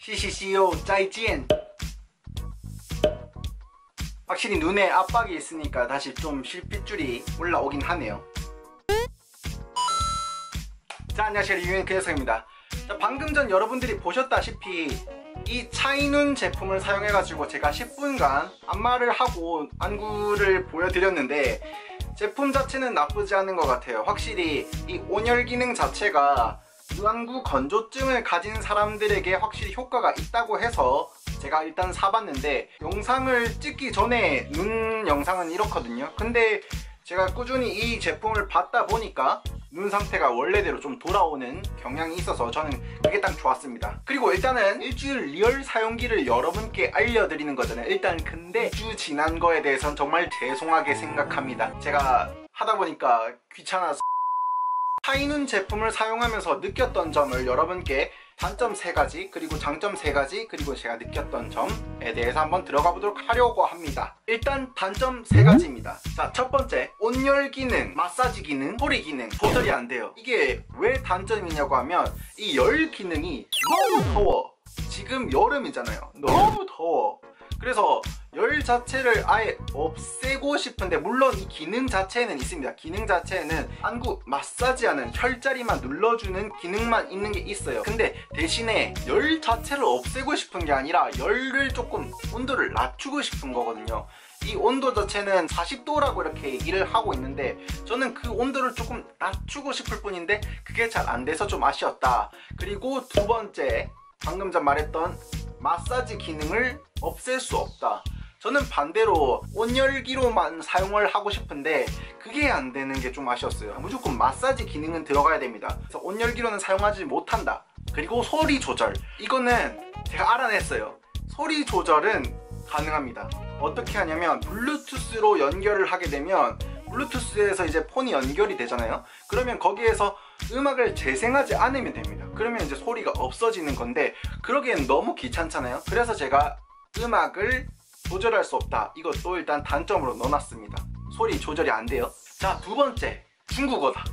시시시요 짜이지엔. 확실히 눈에 압박이 있으니까 다시 좀 실핏줄이 올라오긴 하네요. 자, 안녕하세요, 리뷰인 그 녀석입니다. 자, 방금 전 여러분들이 보셨다시피 이 차이눈 제품을 사용해가지고 제가 10분간 안마를 하고 안구를 보여드렸는데 제품 자체는 나쁘지 않은 것 같아요. 확실히 이 온열 기능 자체가 눈안구 건조증을 가진 사람들에게 확실히 효과가 있다고 해서 제가 일단 사봤는데, 영상을 찍기 전에 눈 영상은 이렇거든요. 근데 제가 꾸준히 이 제품을 받다 보니까 눈 상태가 원래대로 좀 돌아오는 경향이 있어서 저는 그게 딱 좋았습니다. 그리고 일단은 일주일 리얼 사용기를 여러분께 알려드리는 거잖아요. 일단 근데 2주 지난 거에 대해서는 정말 죄송하게 생각합니다. 제가 하다 보니까 귀찮아서. 차이눈 제품을 사용하면서 느꼈던 점을 여러분께 단점 3가지 그리고 장점 3가지 그리고 제가 느꼈던 점에 대해서 한번 들어가 보도록 하려고 합니다. 일단 단점 3가지입니다. 자, 첫 번째, 온열 기능, 마사지 기능, 소리 기능 조절이 안 돼요. 이게 왜 단점이냐고 하면 이 열 기능이 너무 더워. 지금 여름이잖아요. 너무 더워. 그래서 열 자체를 아예 없애고 싶은데, 물론 이 기능 자체는 있습니다. 기능 자체는 안구 마사지하는 혈자리만 눌러주는 기능만 있는 게 있어요. 근데 대신에 열 자체를 없애고 싶은 게 아니라 열을 조금 온도를 낮추고 싶은 거거든요. 이 온도 자체는 40도라고 이렇게 얘기를 하고 있는데 저는 그 온도를 조금 낮추고 싶을 뿐인데 그게 잘 안 돼서 좀 아쉬웠다. 그리고 두 번째, 방금 전 말했던 마사지 기능을 없앨 수 없다. 저는 반대로 온열기로만 사용을 하고 싶은데 그게 안 되는 게 좀 아쉬웠어요. 무조건 마사지 기능은 들어가야 됩니다. 그래서 온열기로는 사용하지 못한다. 그리고 소리 조절, 이거는 제가 알아냈어요. 소리 조절은 가능합니다. 어떻게 하냐면 블루투스로 연결을 하게 되면 블루투스에서 이제 폰이 연결이 되잖아요. 그러면 거기에서 음악을 재생하지 않으면 됩니다. 그러면 이제 소리가 없어지는 건데 그러기엔 너무 귀찮잖아요. 그래서 제가 음악을 조절할 수 없다, 이것도 일단 단점으로 넣어놨습니다. 소리 조절이 안 돼요. 자, 두 번째, 중국어다.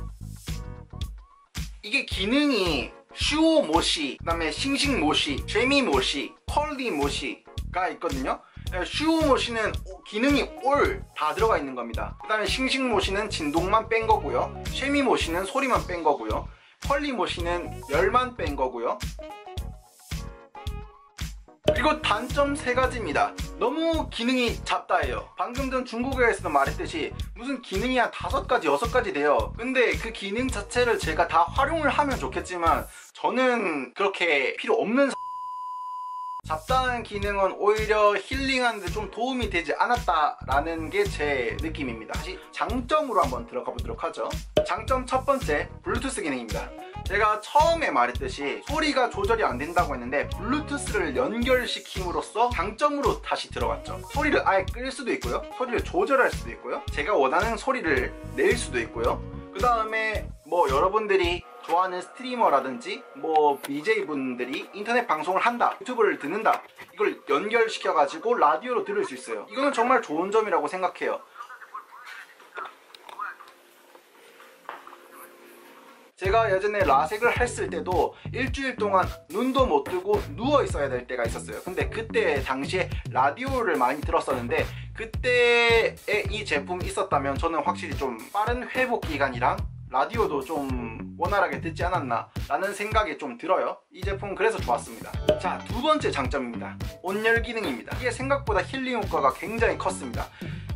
이게 기능이 슈오 모시, 그 다음에 싱싱 모시, 쉐미 모시, 컬리 모시가 있거든요. 슈오 모시는 기능이 올 다 들어가 있는 겁니다. 그 다음에 싱싱 모시는 진동만 뺀 거고요. 쉐미 모시는 소리만 뺀 거고요. 컬리 모시는 열만 뺀 거고요. 그리고 단점 3가지입니다. 너무 기능이 잡다해요. 방금 전 중국어에서도 말했듯이 무슨 기능이 한 5가지, 6가지 돼요. 근데 그 기능 자체를 제가 다 활용을 하면 좋겠지만 저는 그렇게 필요 없는 잡다한 기능은 오히려 힐링하는데 좀 도움이 되지 않았다라는 게 제 느낌입니다. 다시 장점으로 한번 들어가 보도록 하죠. 장점 첫 번째, 블루투스 기능입니다. 제가 처음에 말했듯이 소리가 조절이 안 된다고 했는데 블루투스를 연결시킴으로써 장점으로 다시 들어갔죠. 소리를 아예 끌 수도 있고요, 소리를 조절할 수도 있고요, 제가 원하는 소리를 낼 수도 있고요. 그 다음에 뭐 여러분들이 좋아하는 스트리머라든지 뭐 BJ분들이 인터넷 방송을 한다, 유튜브를 듣는다, 이걸 연결시켜가지고 라디오로 들을 수 있어요. 이거는 정말 좋은 점이라고 생각해요. 제가 예전에 라섹을 했을 때도 일주일 동안 눈도 못 뜨고 누워 있어야 될 때가 있었어요. 근데 그때 당시에 라디오를 많이 들었었는데 그때에 이 제품이 있었다면 저는 확실히 좀 빠른 회복 기간이랑 라디오도 좀 원활하게 듣지 않았나 라는 생각이 좀 들어요. 이 제품은 그래서 좋았습니다. 자, 두 번째 장점입니다. 온열 기능입니다. 이게 생각보다 힐링 효과가 굉장히 컸습니다.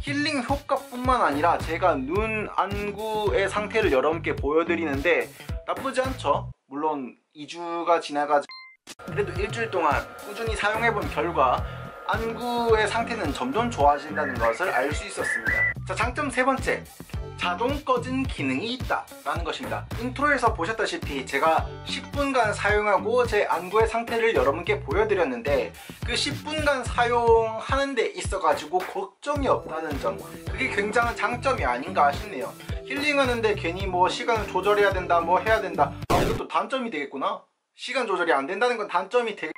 힐링 효과뿐만 아니라 제가 눈 안구의 상태를 여러분께 보여드리는데 나쁘지 않죠. 물론 2주가 지나가지고 그래도 일주일 동안 꾸준히 사용해본 결과 안구의 상태는 점점 좋아진다는 것을 알 수 있었습니다. 자, 장점 3번째, 자동 꺼진 기능이 있다 라는 것입니다. 인트로에서 보셨다시피 제가 10분간 사용하고 제 안구의 상태를 여러분께 보여드렸는데 그 10분간 사용하는 데 있어 가지고 걱정이 없다는 점, 그게 굉장한 장점이 아닌가 싶네요. 힐링하는데 괜히 뭐 시간을 조절해야 된다, 뭐 해야 된다, 이것도 단점이 되겠구나. 시간 조절이 안 된다는 건 단점이 되겠...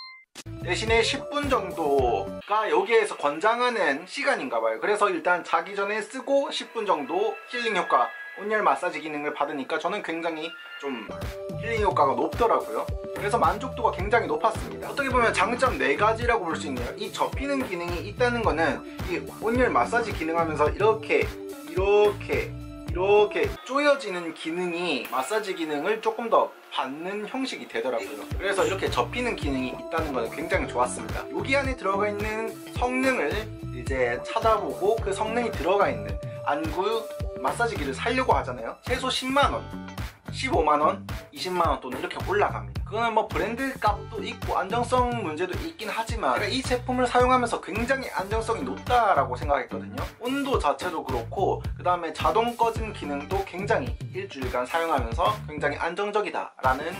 대신에 10분 정도가 여기에서 권장하는 시간인가 봐요. 그래서 일단 자기 전에 쓰고 10분 정도 힐링 효과 온열 마사지 기능을 받으니까 저는 굉장히 좀 힐링 효과가 높더라고요. 그래서 만족도가 굉장히 높았습니다. 어떻게 보면 장점 4가지라고 볼 수 있네요. 이 접히는 기능이 있다는 거는 이 온열 마사지 기능하면서 이렇게 조여지는 기능이 마사지 기능을 조금 더 받는 형식이 되더라고요. 그래서 이렇게 접히는 기능이 있다는 거는 굉장히 좋았습니다. 여기 안에 들어가 있는 성능을 이제 찾아보고 그 성능이 들어가 있는 안구 마사지기를 사려고 하잖아요. 최소 10만원, 15만원, 20만원 또는 이렇게 올라갑니다. 그거는 뭐 브랜드 값도 있고 안정성 문제도 있긴 하지만 제가 이 제품을 사용하면서 굉장히 안정성이 높다라고 생각했거든요. 온도 자체도 그렇고 그 다음에 자동 꺼짐 기능도 굉장히 일주일간 사용하면서 굉장히 안정적이다 라는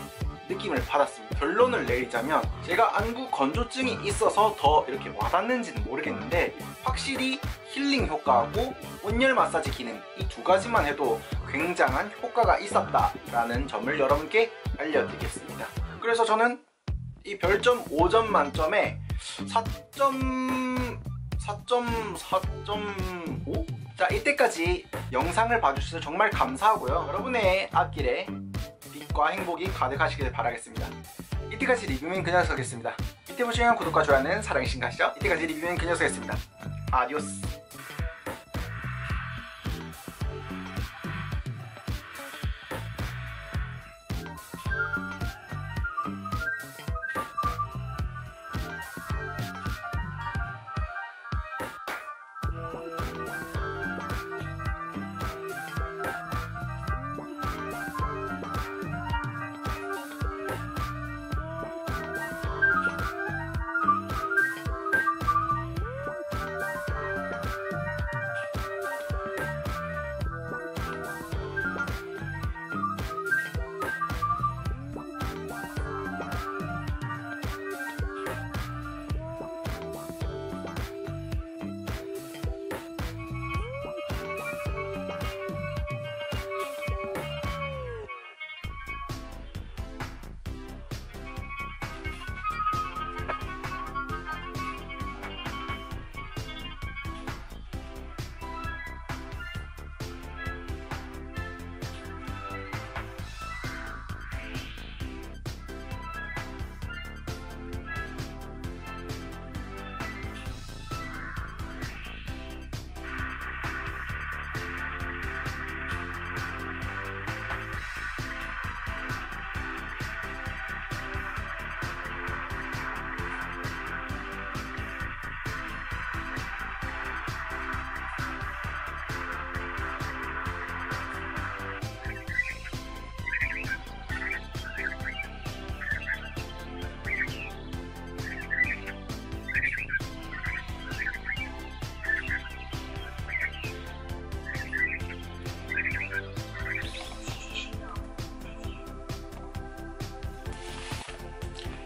느낌을 받았습니다. 결론을 내리자면 제가 안구 건조증이 있어서 더 이렇게 와닿는지는 모르겠는데 확실히 힐링 효과하고 온열 마사지 기능 이 2가지만 해도 굉장한 효과가 있었다라는 점을 여러분께 알려드리겠습니다. 그래서 저는 이 별점 5점 만점에 4.5? 자, 이때까지 영상을 봐주셔서 정말 감사하고요. 여러분의 앞길에 빛과 행복이 가득하시길 바라겠습니다. 이때까지 리뷰맨 그녀석이었습니다. 밑에 보시면 구독과 좋아요는 사랑의 신가시죠? 이때까지 리뷰맨 그녀석이었습니다. 아디오스.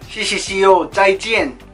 CCCO 再见。